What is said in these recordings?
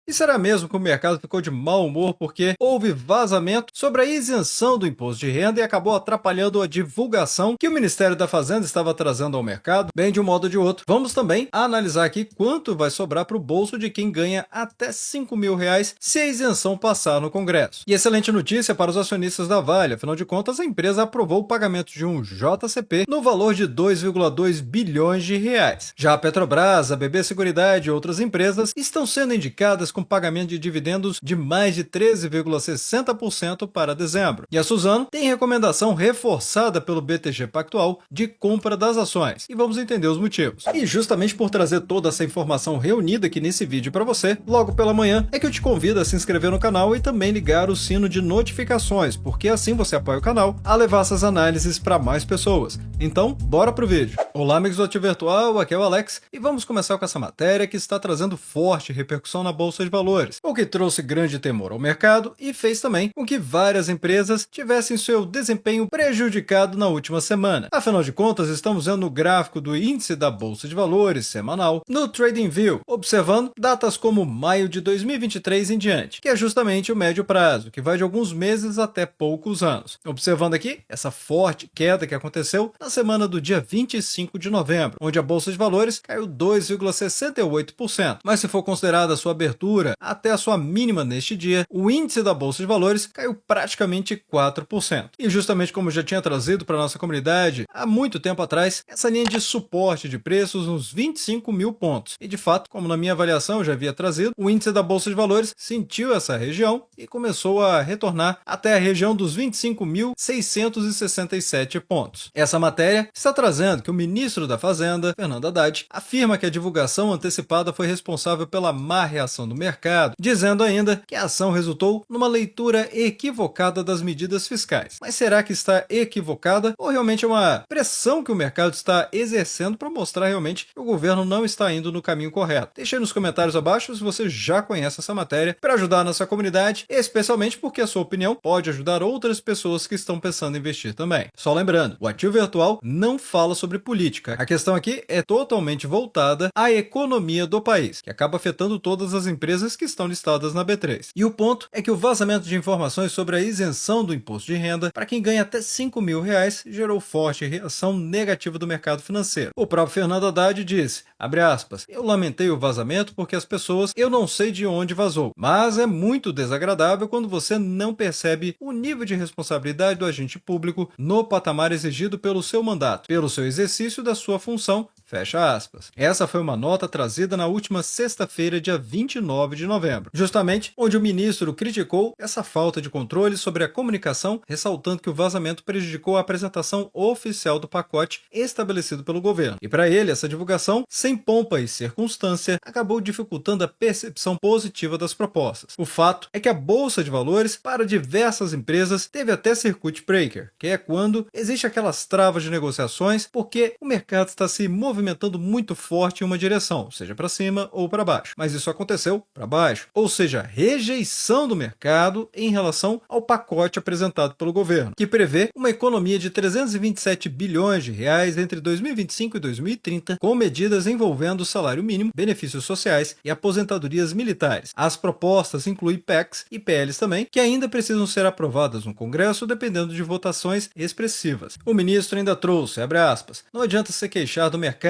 E será mesmo que o mercado ficou de mau humor porque houve vazamento sobre a isenção do imposto de renda e acabou atrapalhando a divulgação que o Ministério da Fazenda estava trazendo ao mercado? Bem, de um modo ou de outro, vamos também analisar aqui quanto vai sobrar para o bolso de quem ganha até R$ 5.000 se a isenção passar no Congresso. E excelente notícia para os acionistas da Vale, afinal de contas a empresa aprovou o pagamento de um JCP no valor de 2,2 bilhões de reais. Já a Petrobras, a BB Seguridade e outras empresas estão sendo indicadas com pagamento de dividendos de mais de 13,60% para dezembro. E a Suzano tem recomendação reforçada pelo BTG Pactual de compra das ações. E vamos entender os motivos. E justamente por trazer toda essa informação reunida aqui nesse vídeo para você, logo pela manhã, é que eu te convido a se inscrever no canal e também ligar o sino de notificações, porque assim você apoia o canal a levar essas análises para mais pessoas. Então, bora pro vídeo. Olá, amigos do Ativo Virtual, aqui é o Alex e vamos começar com essa matéria que está trazendo forte repercussão na Bolsa de Valores, o que trouxe grande temor ao mercado e fez também com que várias empresas tivessem seu desempenho prejudicado na última semana. Afinal de contas, estamos vendo no gráfico do índice da Bolsa de Valores semanal, no TradingView, observando datas como maio de 2023 em diante, que é justamente o médio prazo, que vai de alguns meses até poucos anos. Observando aqui essa forte queda que aconteceu na semana do dia 25 de novembro, onde a Bolsa de Valores caiu 2,68%. Mas se for considerada a sua abertura até a sua mínima neste dia, o índice da Bolsa de Valores caiu praticamente 4%. E justamente como já tinha trazido para nossa comunidade há muito tempo atrás, essa linha de suporte de preços nos 25 mil pontos. E de fato, como na minha avaliação eu já havia trazido, o índice da Bolsa de Valores sentiu essa região e começou a retornar até a região dos 25.667 pontos. Essa matéria está trazendo que o ministro da Fazenda, Fernando Haddad, afirma que a divulgação antecipada foi responsável pela má reação do mercado, dizendo ainda que a ação resultou numa leitura equivocada das medidas fiscais. Mas será que está equivocada ou realmente é uma pressão que o mercado está exercendo para mostrar realmente que o governo não está indo no caminho correto? Deixe aí nos comentários abaixo se você já conhece essa matéria para ajudar a nossa comunidade, especialmente porque a sua opinião pode ajudar outras pessoas que estão pensando em investir também. Só lembrando, o Ativo Virtual não fala sobre política. A questão aqui é totalmente voltada à economia do país, que acaba afetando todas as empresas que estão listadas na B3. E o ponto é que o vazamento de informações sobre a isenção do imposto de renda para quem ganha até R$ 5.000 gerou forte reação negativa do mercado financeiro. O próprio Fernando Haddad disse, abre aspas, eu lamentei o vazamento porque as pessoas, eu não sei de onde vazou, mas é muito desagradável quando você não percebe o nível de responsabilidade do agente público no patamar exigido pelo seu mandato, pelo seu exercício da sua função, fecha aspas. Essa foi uma nota trazida na última sexta-feira, dia 29 de novembro, justamente onde o ministro criticou essa falta de controle sobre a comunicação, ressaltando que o vazamento prejudicou a apresentação oficial do pacote estabelecido pelo governo. E para ele, essa divulgação, sem pompa e circunstância, acabou dificultando a percepção positiva das propostas. O fato é que a Bolsa de Valores, para diversas empresas, teve até circuit breaker, que é quando existe aquelas travas de negociações porque o mercado está se movimentando muito forte em uma direção, seja para cima ou para baixo. Mas isso aconteceu para baixo, ou seja, rejeição do mercado em relação ao pacote apresentado pelo governo, que prevê uma economia de 327 bilhões de reais entre 2025 e 2030, com medidas envolvendo o salário mínimo, benefícios sociais e aposentadorias militares. As propostas incluem PECs e PLs também, que ainda precisam ser aprovadas no Congresso dependendo de votações expressivas. O ministro ainda trouxe, abre aspas, não adianta se queixar do mercado.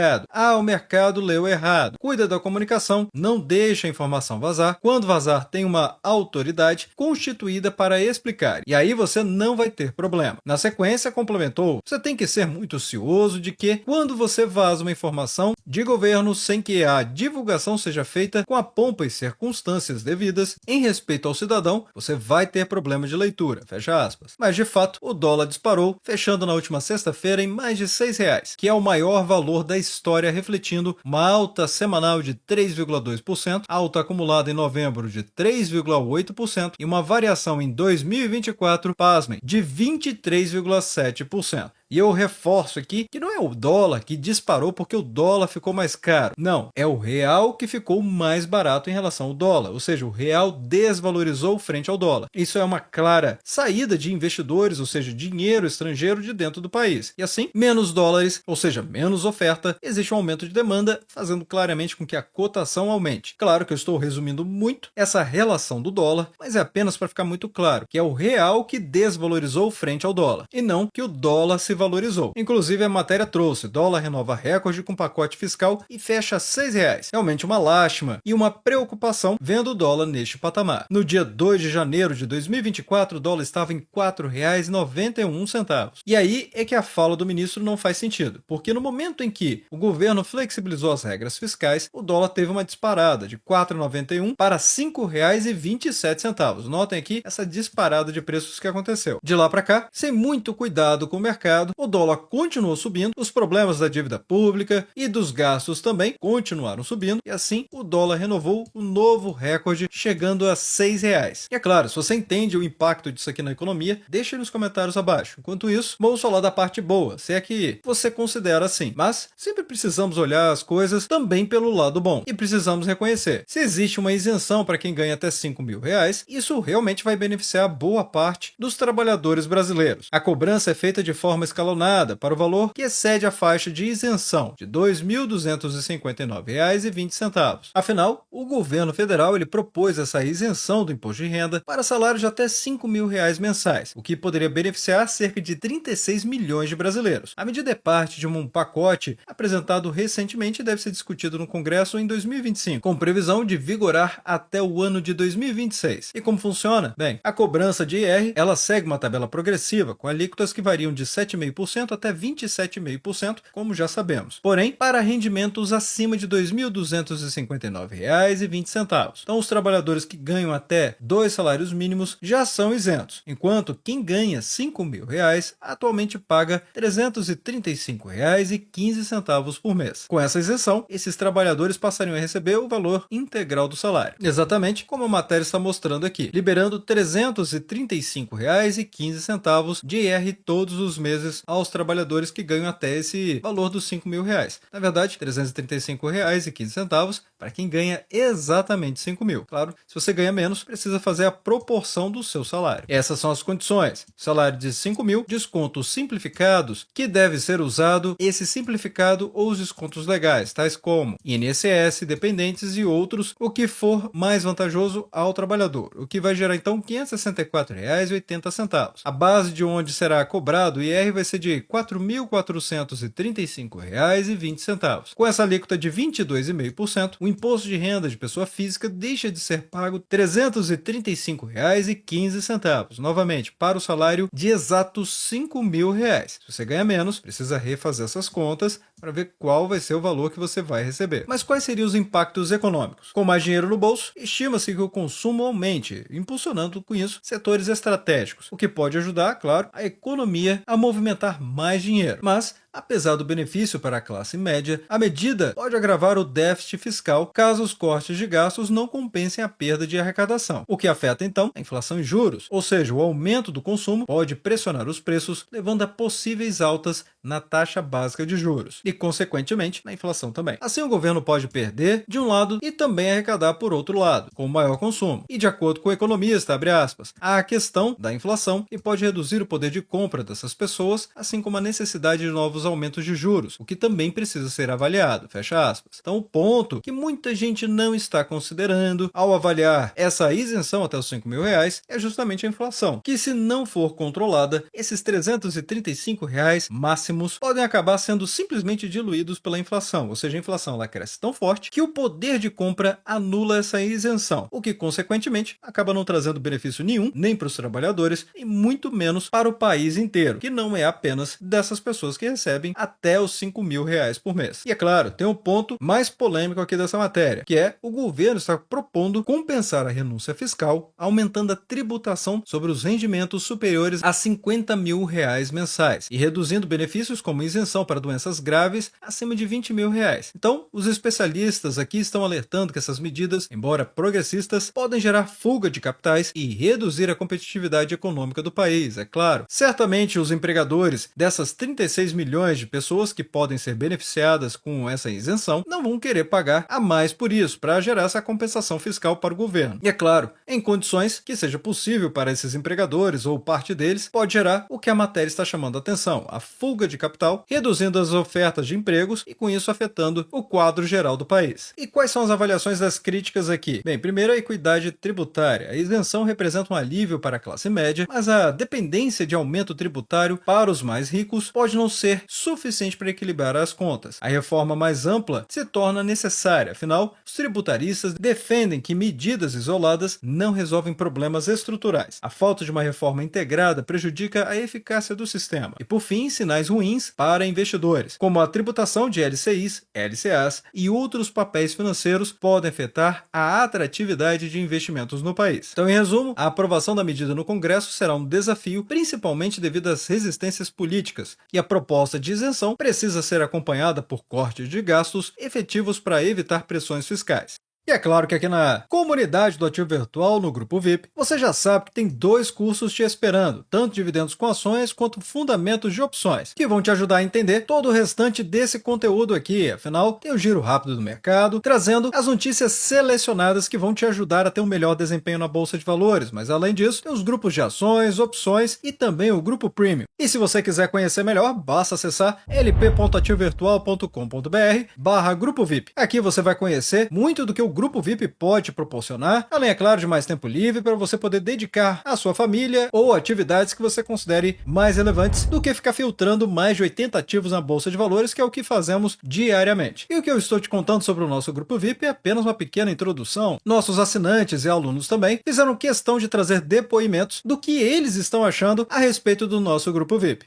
O mercado leu errado. Cuida da comunicação, não deixa a informação vazar. Quando vazar, tem uma autoridade constituída para explicar. E aí você não vai ter problema. Na sequência, complementou, você tem que ser muito cioso de que quando você vaza uma informação de governo sem que a divulgação seja feita com a pompa e circunstâncias devidas em respeito ao cidadão, você vai ter problema de leitura, fecha aspas. Mas de fato, o dólar disparou, fechando na última sexta-feira em mais de R$ 6, que é o maior valor da história, refletindo uma alta semanal de 3,2%, alta acumulada em novembro de 3,8% e uma variação em 2024, pasmem, de 23,7%. E eu reforço aqui que não é o dólar que disparou porque o dólar ficou mais caro. Não, é o real que ficou mais barato em relação ao dólar, ou seja, o real desvalorizou frente ao dólar. Isso é uma clara saída de investidores, ou seja, dinheiro estrangeiro de dentro do país. E assim, menos dólares, ou seja, menos oferta, existe um aumento de demanda, fazendo claramente com que a cotação aumente. Claro que eu estou resumindo muito essa relação do dólar, mas é apenas para ficar muito claro que é o real que desvalorizou frente ao dólar, e não que o dólar se valorizou. Inclusive, a matéria trouxe: dólar renova recorde com pacote fiscal e fecha a R$6. Realmente uma lástima e uma preocupação vendo o dólar neste patamar. No dia 2 de janeiro de 2024, o dólar estava em R$ 4,91. E aí é que a fala do ministro não faz sentido, porque no momento em que o governo flexibilizou as regras fiscais, o dólar teve uma disparada de R$ 4,91 para R$ 5,27. Notem aqui essa disparada de preços que aconteceu. De lá para cá, sem muito cuidado com o mercado, o dólar continuou subindo, os problemas da dívida pública e dos gastos também continuaram subindo, e assim o dólar renovou um novo recorde, chegando a R$ 6. E é claro, se você entende o impacto disso aqui na economia, deixe nos comentários abaixo. Enquanto isso, vamos falar da parte boa, se é que você considera assim. Mas sempre precisamos olhar as coisas também pelo lado bom, e precisamos reconhecer: se existe uma isenção para quem ganha até R$ 5.000, isso realmente vai beneficiar boa parte dos trabalhadores brasileiros. A cobrança é feita de forma escalonada para o valor que excede a faixa de isenção de R$ 2.259,20. Afinal, o governo federal ele propôs essa isenção do imposto de renda para salários de até R$ 5.000 mensais, o que poderia beneficiar cerca de 36 milhões de brasileiros. A medida é parte de um pacote apresentado recentemente e deve ser discutido no Congresso em 2025, com previsão de vigorar até o ano de 2026. E como funciona? Bem, a cobrança de IR ela segue uma tabela progressiva, com alíquotas que variam de 7,5% até 27,5%, como já sabemos. Porém, para rendimentos acima de R$ 2.259,20. Então, os trabalhadores que ganham até 2 salários mínimos já são isentos, enquanto quem ganha R$ 5.000 atualmente paga R$ 335,15 por mês. Com essa isenção, esses trabalhadores passariam a receber o valor integral do salário, exatamente como a matéria está mostrando aqui, liberando R$ 335,15 de IR todos os meses aos trabalhadores que ganham até esse valor dos R$ 5.000. Na verdade, R$ 335,15 para quem ganha exatamente R$ 5.000. Claro, se você ganha menos, precisa fazer a proporção do seu salário. Essas são as condições: salário de R$ 5.000, descontos simplificados, que deve ser usado esse simplificado ou os descontos legais, tais como INSS, dependentes e outros, o que for mais vantajoso ao trabalhador, o que vai gerar então R$ 564,80. A base de onde será cobrado o IR vai ser de R$ 4.435,20. Com essa alíquota de 22,5%, o imposto de renda de pessoa física deixa de ser pago R$ 335,15, novamente para o salário de exatos R$ 5.000. Se você ganha menos, precisa refazer essas contas para ver qual vai ser o valor que você vai receber. Mas quais seriam os impactos econômicos? Com mais dinheiro no bolso, estima-se que o consumo aumente, impulsionando com isso setores estratégicos, o que pode ajudar, claro, a economia a movimentar mais dinheiro. Mas, apesar do benefício para a classe média, a medida pode agravar o déficit fiscal caso os cortes de gastos não compensem a perda de arrecadação, o que afeta então a inflação e juros, ou seja, o aumento do consumo pode pressionar os preços, levando a possíveis altas na taxa básica de juros e, consequentemente, na inflação também. Assim, o governo pode perder de um lado e também arrecadar por outro lado, com maior consumo. E, de acordo com o economista, abre aspas, há a questão da inflação, que pode reduzir o poder de compra dessas pessoas, assim como a necessidade de novos aumentos de juros, o que também precisa ser avaliado, fecha aspas. Então, o ponto que muita gente não está considerando ao avaliar essa isenção até os R$ 5.000 é justamente a inflação, que, se não for controlada, esses R$ 335 máximos podem acabar sendo simplesmente diluídos pela inflação, ou seja, a inflação ela cresce tão forte que o poder de compra anula essa isenção, o que, consequentemente, acaba não trazendo benefício nenhum, nem para os trabalhadores, e muito menos para o país inteiro, que não é apenas dessas pessoas que recebem recebem até os R$ 5.000 por mês. E é claro, tem um ponto mais polêmico aqui dessa matéria, que é o governo está propondo compensar a renúncia fiscal, aumentando a tributação sobre os rendimentos superiores a R$ 50.000 mensais e reduzindo benefícios como isenção para doenças graves acima de R$ 20.000. Então, os especialistas aqui estão alertando que essas medidas, embora progressistas, podem gerar fuga de capitais e reduzir a competitividade econômica do país, é claro. Certamente os empregadores dessas 36 milhões de pessoas que podem ser beneficiadas com essa isenção não vão querer pagar a mais por isso, para gerar essa compensação fiscal para o governo. E é claro, em condições que seja possível para esses empregadores ou parte deles, pode gerar o que a matéria está chamando a atenção, a fuga de capital, reduzindo as ofertas de empregos e com isso afetando o quadro geral do país. E quais são as avaliações das críticas aqui? Bem, primeiro a equidade tributária. A isenção representa um alívio para a classe média, mas a dependência de aumento tributário para os mais ricos pode não ser suficiente para equilibrar as contas. A reforma mais ampla se torna necessária, afinal, os tributaristas defendem que medidas isoladas não resolvem problemas estruturais. A falta de uma reforma integrada prejudica a eficácia do sistema. E por fim, sinais ruins para investidores, como a tributação de LCIs, LCAs e outros papéis financeiros podem afetar a atratividade de investimentos no país. Então, em resumo, a aprovação da medida no Congresso será um desafio, principalmente devido às resistências políticas, e a proposta de isenção precisa ser acompanhada por cortes de gastos efetivos para evitar pressões fiscais. E é claro que aqui na comunidade do Ativo Virtual, no Grupo VIP, você já sabe que tem 2 cursos te esperando, tanto dividendos com ações quanto fundamentos de opções, que vão te ajudar a entender todo o restante desse conteúdo aqui. Afinal, tem o giro rápido do mercado, trazendo as notícias selecionadas que vão te ajudar a ter um melhor desempenho na Bolsa de Valores, mas além disso, tem os grupos de ações, opções e também o Grupo Premium. E se você quiser conhecer melhor, basta acessar lp.ativovirtual.com.br/Grupo VIP. Aqui você vai conhecer muito do que o Grupo VIP pode proporcionar, além, é claro, de mais tempo livre para você poder dedicar à sua família ou atividades que você considere mais relevantes do que ficar filtrando mais de 80 ativos na Bolsa de Valores, que é o que fazemos diariamente. E o que eu estou te contando sobre o nosso Grupo VIP é apenas uma pequena introdução. Nossos assinantes e alunos também fizeram questão de trazer depoimentos do que eles estão achando a respeito do nosso Grupo VIP.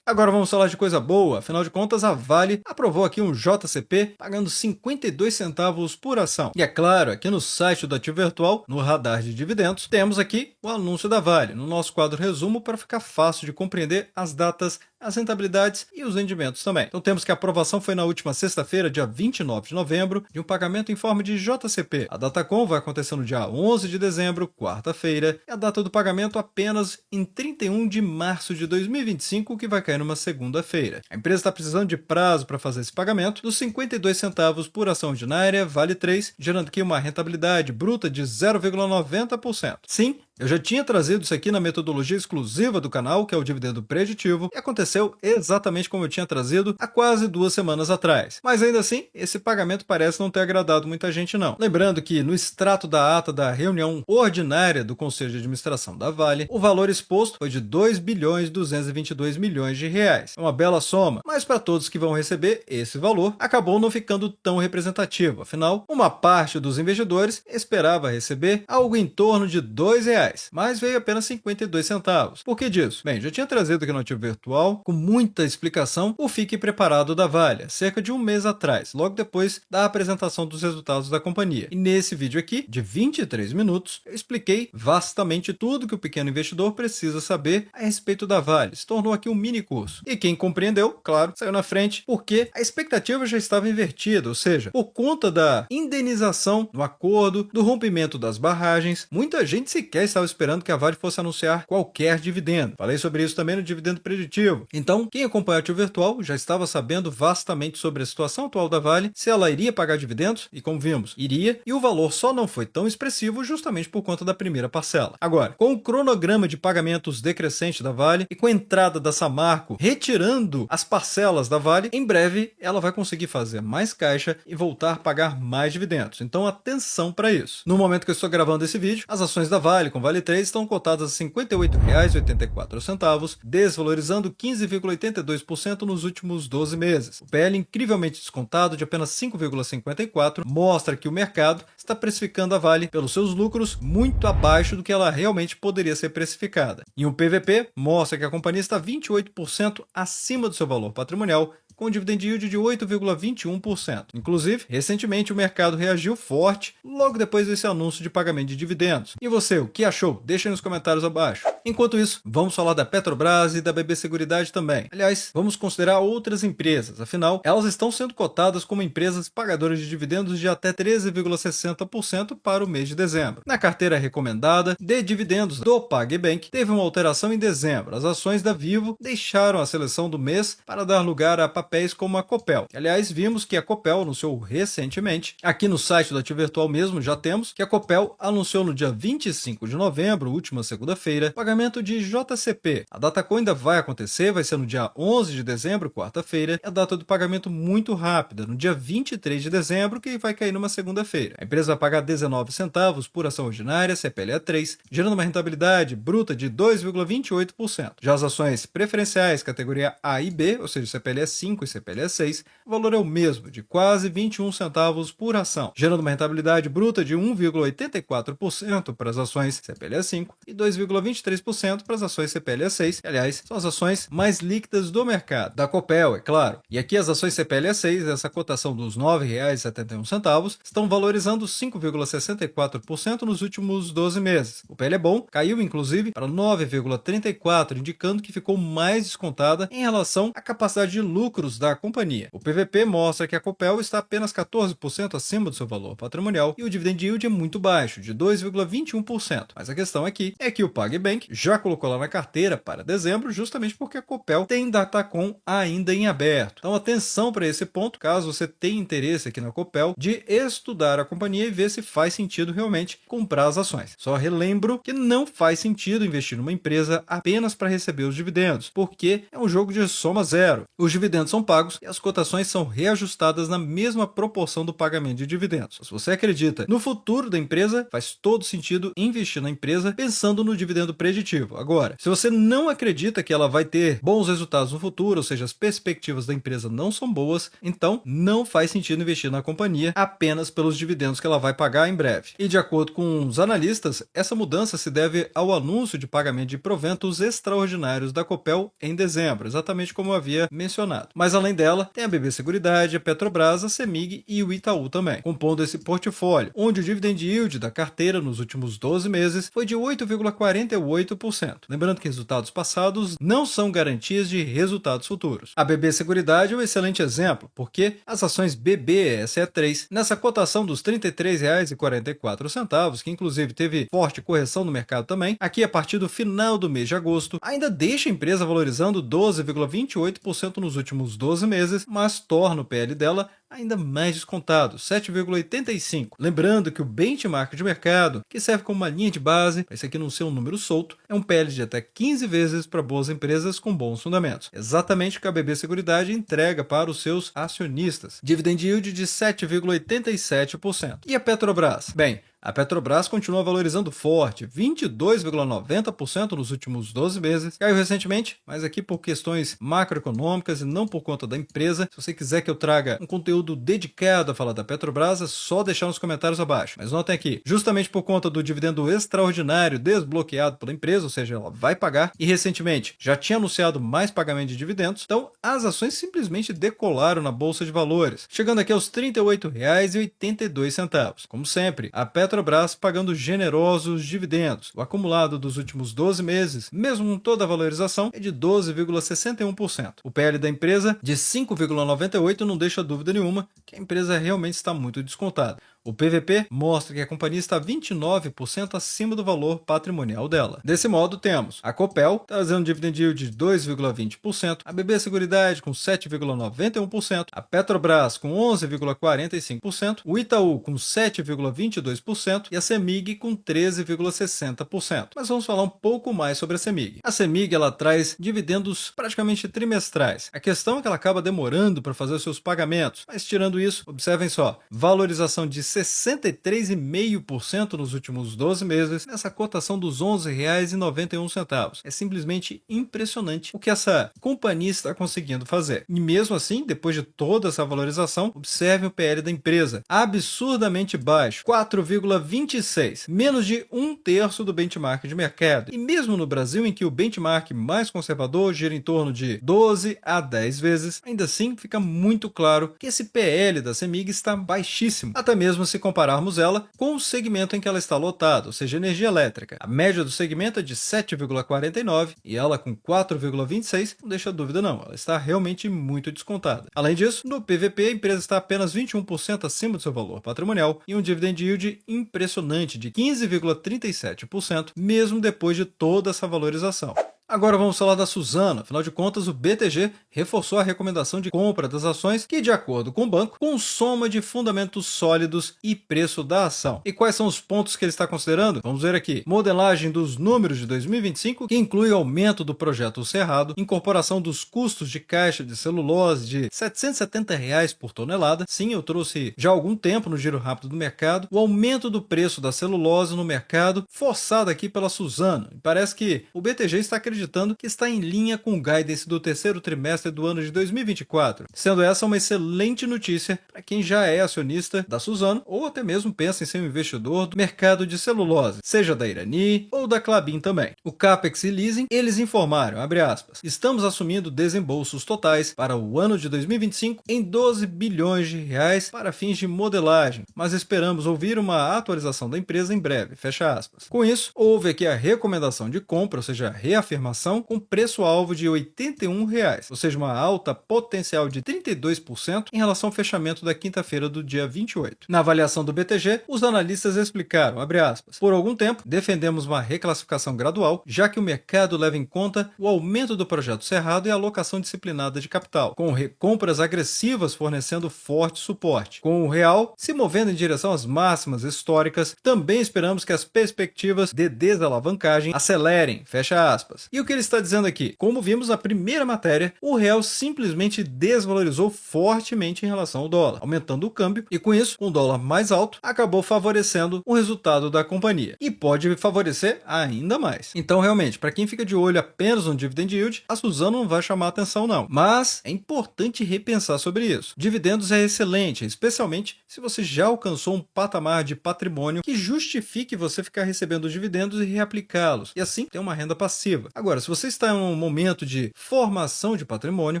Agora vamos falar de coisa boa, afinal de contas a Vale aprovou aqui um JCP pagando 52 centavos por ação. E é claro, aqui no site do Ativo Virtual, no radar de dividendos, temos aqui o anúncio da Vale, no nosso quadro resumo para ficar fácil de compreender as datas, as rentabilidades e os rendimentos também. Então temos que a aprovação foi na última sexta-feira, dia 29 de novembro, de um pagamento em forma de JCP. A Datacom vai acontecer no dia 11 de dezembro, quarta-feira, e a data do pagamento apenas em 31 de março de 2025, que vai cair numa segunda-feira. A empresa está precisando de prazo para fazer esse pagamento dos 52 centavos por ação ordinária, vale 3, gerando aqui uma rentabilidade bruta de 0,90%. Sim, eu já tinha trazido isso aqui na metodologia exclusiva do canal, que é o dividendo preditivo, e aconteceu exatamente como eu tinha trazido há quase 2 semanas atrás. Mas ainda assim, esse pagamento parece não ter agradado muita gente não. Lembrando que no extrato da ata da reunião ordinária do Conselho de Administração da Vale, o valor exposto foi de 2.222 milhões de reais. É uma bela soma, mas para todos que vão receber esse valor, acabou não ficando tão representativo. Afinal, uma parte dos investidores esperava receber algo em torno de R$ 2, mas veio apenas 52 centavos. Por que disso? Bem, já tinha trazido aqui no Ativo Virtual, com muita explicação, o Fique Preparado da Vale, cerca de um mês atrás, logo depois da apresentação dos resultados da companhia. E nesse vídeo aqui, de 23 minutos, eu expliquei vastamente tudo que o pequeno investidor precisa saber a respeito da Vale. Se tornou aqui um mini curso. E quem compreendeu, claro, saiu na frente, porque a expectativa já estava invertida, ou seja, por conta da indenização do acordo, do rompimento das barragens, muita gente sequer estava esperando que a Vale fosse anunciar qualquer dividendo. Falei sobre isso também no dividendo preditivo. Então, quem acompanha o Ativo Virtual já estava sabendo vastamente sobre a situação atual da Vale, se ela iria pagar dividendos, e como vimos, iria, e o valor só não foi tão expressivo justamente por conta da primeira parcela. Agora, com o cronograma de pagamentos decrescente da Vale e com a entrada da Samarco retirando as parcelas da Vale, em breve ela vai conseguir fazer mais caixa e voltar a pagar mais dividendos. Então, atenção para isso. No momento que eu estou gravando esse vídeo, as ações da Vale, como Vale 3 estão cotadas a R$ 58,84, desvalorizando 15,82% nos últimos 12 meses. O PL incrivelmente descontado de apenas 5,54 mostra que o mercado está precificando a Vale pelos seus lucros muito abaixo do que ela realmente poderia ser precificada. E um PVP mostra que a companhia está 28% acima do seu valor patrimonial, com dividend yield de 8,21%. Inclusive, recentemente o mercado reagiu forte logo depois desse anúncio de pagamento de dividendos. E você, o que achou? Deixa aí nos comentários abaixo. Enquanto isso, vamos falar da Petrobras e da BB Seguridade também. Aliás, vamos considerar outras empresas, afinal, elas estão sendo cotadas como empresas pagadoras de dividendos de até 13,60% para o mês de dezembro. Na carteira recomendada de dividendos do PagBank, teve uma alteração em dezembro. As ações da Vivo deixaram a seleção do mês para dar lugar a papéis como a Copel. Aliás, vimos que a Copel anunciou recentemente, aqui no site do Ativo Virtual mesmo já temos, que a Copel anunciou no dia 25 de novembro, última segunda-feira, pagamento de JCP. A data ainda vai acontecer, vai ser no dia 11 de dezembro, quarta-feira, e a data do pagamento muito rápida, no dia 23 de dezembro, que vai cair numa segunda-feira. A empresa vai pagar 19 centavos por ação ordinária, CPLA 3, gerando uma rentabilidade bruta de 2,28%. Já as ações preferenciais categoria A e B, ou seja, CPLA 5 e CPLA 6, o valor é o mesmo, de quase 21 centavos por ação, gerando uma rentabilidade bruta de 1,84% para as ações CPLA 5 e 2,23% para as ações CPLA 6, que, aliás, são as ações mais líquidas do mercado, da Copel, é claro. E aqui as ações CPLA 6, essa cotação dos R$ 9,71, estão valorizando 5,64% nos últimos 12 meses. O PL é bom, caiu inclusive para 9,34, indicando que ficou mais descontada em relação à capacidade de lucros da companhia. O PVP mostra que a Copel está apenas 14% acima do seu valor patrimonial e o dividend yield é muito baixo, de 2,21%. Mas a questão aqui é que o PagBank já colocou lá na carteira para dezembro, justamente porque a Copel tem Datacom ainda em aberto. Então atenção para esse ponto, caso você tenha interesse aqui na Copel, de estudar a companhia e ver se faz sentido realmente comprar as ações. Só relembro que não faz sentido investir numa empresa apenas para receber os dividendos, porque é um jogo de soma zero. Os dividendos são pagos e as cotações são reajustadas na mesma proporção do pagamento de dividendos. Se você acredita no futuro da empresa, faz todo sentido investir na empresa pensando no dividendo preditivo. Agora, se você não acredita que ela vai ter bons resultados no futuro, ou seja, as perspectivas da empresa não são boas, então não faz sentido investir na companhia apenas pelos dividendos que ela vai pagar em breve. E de acordo com os analistas, essa mudança se deve ao anúncio de pagamento de proventos extraordinários da Copel em dezembro, exatamente como eu havia mencionado. Mas além dela, tem a BB Seguridade, a Petrobras, a CEMIG e o Itaú também, compondo esse portfólio, onde o dividend yield da carteira nos últimos 12 meses foi de 8,48%. Lembrando que resultados passados não são garantias de resultados futuros. A BB Seguridade é um excelente exemplo, porque as ações BBSE3, nessa cotação dos R$ 33,44, que inclusive teve forte correção no mercado também, aqui a partir do final do mês de agosto, ainda deixa a empresa valorizando 12,28% nos últimos 12 meses, mas torna o PL dela ainda mais descontado, 7,85. Lembrando que o benchmark de mercado, que serve como uma linha de base, para isso aqui não ser um número solto, é um PL de até 15 vezes para boas empresas com bons fundamentos. Exatamente o que a BB Seguridade entrega para os seus acionistas. Dividend yield de 7,87%. E a Petrobras? Bem, a Petrobras continua valorizando forte, 22,90% nos últimos 12 meses. Caiu recentemente, mas aqui por questões macroeconômicas e não por conta da empresa. Se você quiser que eu traga um conteúdo dedicado a falar da Petrobras, é só deixar nos comentários abaixo. Mas notem aqui, justamente por conta do dividendo extraordinário desbloqueado pela empresa, ou seja, ela vai pagar, e recentemente já tinha anunciado mais pagamento de dividendos, então as ações simplesmente decolaram na Bolsa de Valores, chegando aqui aos R$ 38,82. Como sempre, a Petrobras pagando generosos dividendos. O acumulado dos últimos 12 meses, mesmo com toda a valorização, é de 12,61%. O PL da empresa, de 5,98, não deixa dúvida nenhuma que a empresa realmente está muito descontada. O PVP mostra que a companhia está 29% acima do valor patrimonial dela. Desse modo, temos a Copel trazendo dividend yield de 2,20%, a BB Seguridade com 7,91%, a Petrobras com 11,45%, o Itaú com 7,22% e a CEMIG com 13,60%. Mas vamos falar um pouco mais sobre a CEMIG. A CEMIG ela traz dividendos praticamente trimestrais. A questão é que ela acaba demorando para fazer os seus pagamentos, mas tirando isso, observem só, valorização de 63,5% nos últimos 12 meses, nessa cotação dos R$ 11,91. É simplesmente impressionante o que essa companhia está conseguindo fazer. E mesmo assim, depois de toda essa valorização, observe o PL da empresa, absurdamente baixo, 4,26, menos de um terço do benchmark de mercado. E mesmo no Brasil, em que o benchmark mais conservador gira em torno de 12 a 10 vezes, ainda assim fica muito claro que esse PL da CEMIG está baixíssimo, até mesmo se compararmos ela com o segmento em que ela está lotada, ou seja, energia elétrica. A média do segmento é de 7,49 e ela com 4,26 não deixa dúvida não, ela está realmente muito descontada. Além disso, no PVP a empresa está apenas 21% acima do seu valor patrimonial e um dividend yield impressionante de 15,37%, mesmo depois de toda essa valorização. Agora vamos falar da Suzano. Afinal de contas, o BTG reforçou a recomendação de compra das ações que, de acordo com o banco, consoma de fundamentos sólidos e preço da ação. E quais são os pontos que ele está considerando? Vamos ver aqui. Modelagem dos números de 2025, que inclui aumento do projeto Cerrado, incorporação dos custos de caixa de celulose de R$ 770 por tonelada. Sim, eu trouxe já há algum tempo no giro rápido do mercado. O aumento do preço da celulose no mercado, forçado aqui pela Suzano. Parece que o BTG está acreditando que está em linha com o guidance do terceiro trimestre do ano de 2024, sendo essa uma excelente notícia para quem já é acionista da Suzano ou até mesmo pensa em ser um investidor do mercado de celulose, seja da Irani ou da Klabin também. O Capex e Leasing, eles informaram, abre aspas, estamos assumindo desembolsos totais para o ano de 2025 em 12 bilhões de reais para fins de modelagem, mas esperamos ouvir uma atualização da empresa em breve, fecha aspas. Com isso, houve aqui a recomendação de compra, ou seja, a reafirmação com preço-alvo de R$ 81, ou seja, uma alta potencial de 32% em relação ao fechamento da quinta-feira do dia 28. Na avaliação do BTG, os analistas explicaram, abre aspas, por algum tempo defendemos uma reclassificação gradual, já que o mercado leva em conta o aumento do projeto Cerrado e a alocação disciplinada de capital, com recompras agressivas fornecendo forte suporte. Com o real se movendo em direção às máximas históricas, também esperamos que as perspectivas de desalavancagem acelerem, fecha aspas. E o que ele está dizendo aqui? Como vimos na primeira matéria, o real simplesmente desvalorizou fortemente em relação ao dólar, aumentando o câmbio e com isso, com o dólar mais alto, acabou favorecendo o resultado da companhia. E pode favorecer ainda mais. Então, realmente, para quem fica de olho apenas no dividend yield, a Suzano não vai chamar atenção não. Mas é importante repensar sobre isso. Dividendos é excelente, especialmente se você já alcançou um patamar de patrimônio que justifique você ficar recebendo dividendos e reaplicá-los, e assim ter uma renda passiva. Agora, se você está em um momento de formação de patrimônio,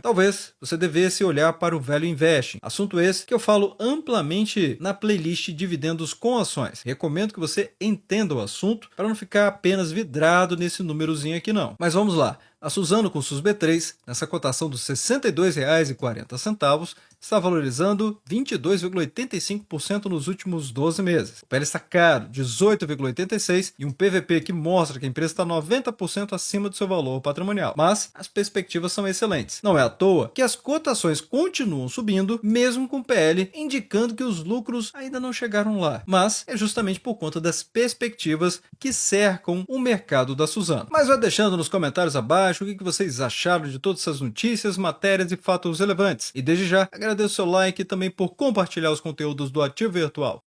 talvez você devesse olhar para o Value Investing. Assunto esse que eu falo amplamente na playlist Dividendos com Ações. Recomendo que você entenda o assunto para não ficar apenas vidrado nesse númerozinho aqui não. Mas vamos lá. A Suzano com SUSB3, nessa cotação dos R$ 62,40, está valorizando 22,85% nos últimos 12 meses. O PL está caro, 18,86%, e um PVP que mostra que a empresa está 90% acima do seu valor patrimonial. Mas as perspectivas são excelentes. Não é à toa que as cotações continuam subindo, mesmo com o PL indicando que os lucros ainda não chegaram lá. Mas é justamente por conta das perspectivas que cercam o mercado da Suzano. Mas vai deixando nos comentários abaixo o que vocês acharam de todas essas notícias, matérias e fatos relevantes. E desde já, agradeço o seu like e também por compartilhar os conteúdos do Ativo Virtual.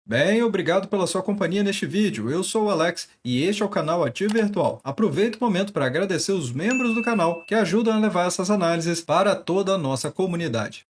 Bem, obrigado pela sua companhia neste vídeo. Eu sou o Alex e este é o canal Ativo Virtual. Aproveito o momento para agradecer os membros do canal que ajudam a levar essas análises para toda a nossa comunidade.